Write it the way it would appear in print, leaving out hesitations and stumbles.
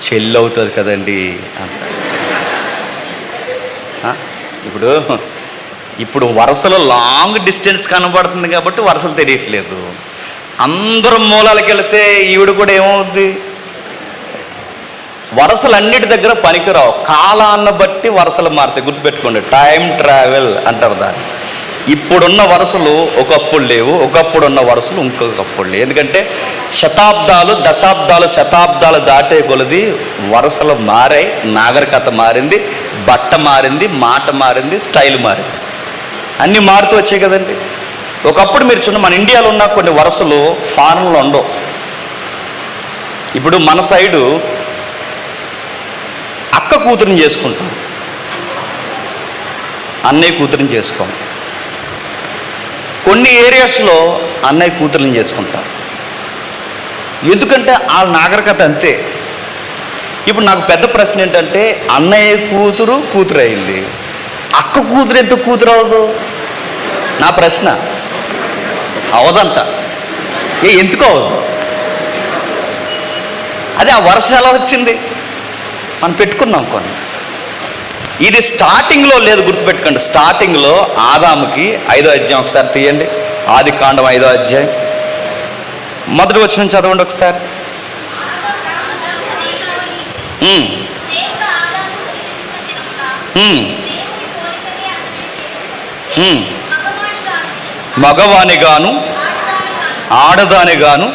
చెల్లి అవుతుంది కదండి అంట. ఇప్పుడు ఇప్పుడు వరుసలో లాంగ్ డిస్టెన్స్ కనబడుతుంది కాబట్టి వరుసలు తెలియట్లేదు. అందరం మూలాలకు వెళితే ఈవిడ కూడా ఏమవుద్ది? వరుసలు అన్నిటి దగ్గర పనికిరావు, కాలాన్ని బట్టి వరుసలు మారుతాయి. గుర్తుపెట్టుకోండి, టైం ట్రావెల్ అంటారు దాన్ని. ఇప్పుడున్న వరుసలు ఒకప్పుడు లేవు, ఒకప్పుడు ఉన్న వరుసలు ఇంకొకప్పుడు లేవు. ఎందుకంటే శతాబ్దాలు, దశాబ్దాలు, శతాబ్దాలు దాటే కొలది వరుసలు మారాయి, నాగరికత మారింది, బట్ట మారింది, మాట మారింది, స్టైల్ మారింది, అన్నీ మారుతూ వచ్చాయి కదండి. ఒకప్పుడు మీరు చూడండి, మన ఇండియాలో ఉన్న కొన్ని వరుసలు ఫారెన్లో ఉండవు. ఇప్పుడు మన సైడు అక్క కూతురిని చేసుకుంటాం, అన్నయ్య కూతురిని చేసుకోం. కొన్ని ఏరియాస్లో అన్నయ్య కూతురిని చేసుకుంటాం, ఎందుకంటే వాళ్ళ నాగరికత అంతే. ఇప్పుడు నాకు పెద్ద ప్రశ్న ఏంటంటే, అన్నయ్య కూతురు కూతురు అయింది, అక్క కూతురు ఎందుకు కూతురు అవదు? నా ప్రశ్న. అవదంట. ఎందుకు అవదు? అదే ఆ వరుస ఎలా వచ్చింది? మనం పెట్టుకున్నాం కొన్ని. ఇది స్టార్టింగ్లో లేదు, గుర్తుపెట్టుకోండి. స్టార్టింగ్లో ఆదాముకి 5వ అధ్యాయం ఒకసారి తీయండి, ఆదికాండం 5వ అధ్యాయం మొదటి వచనం చదవండి ఒకసారి. మగవానిగాను ఆడదానిగాను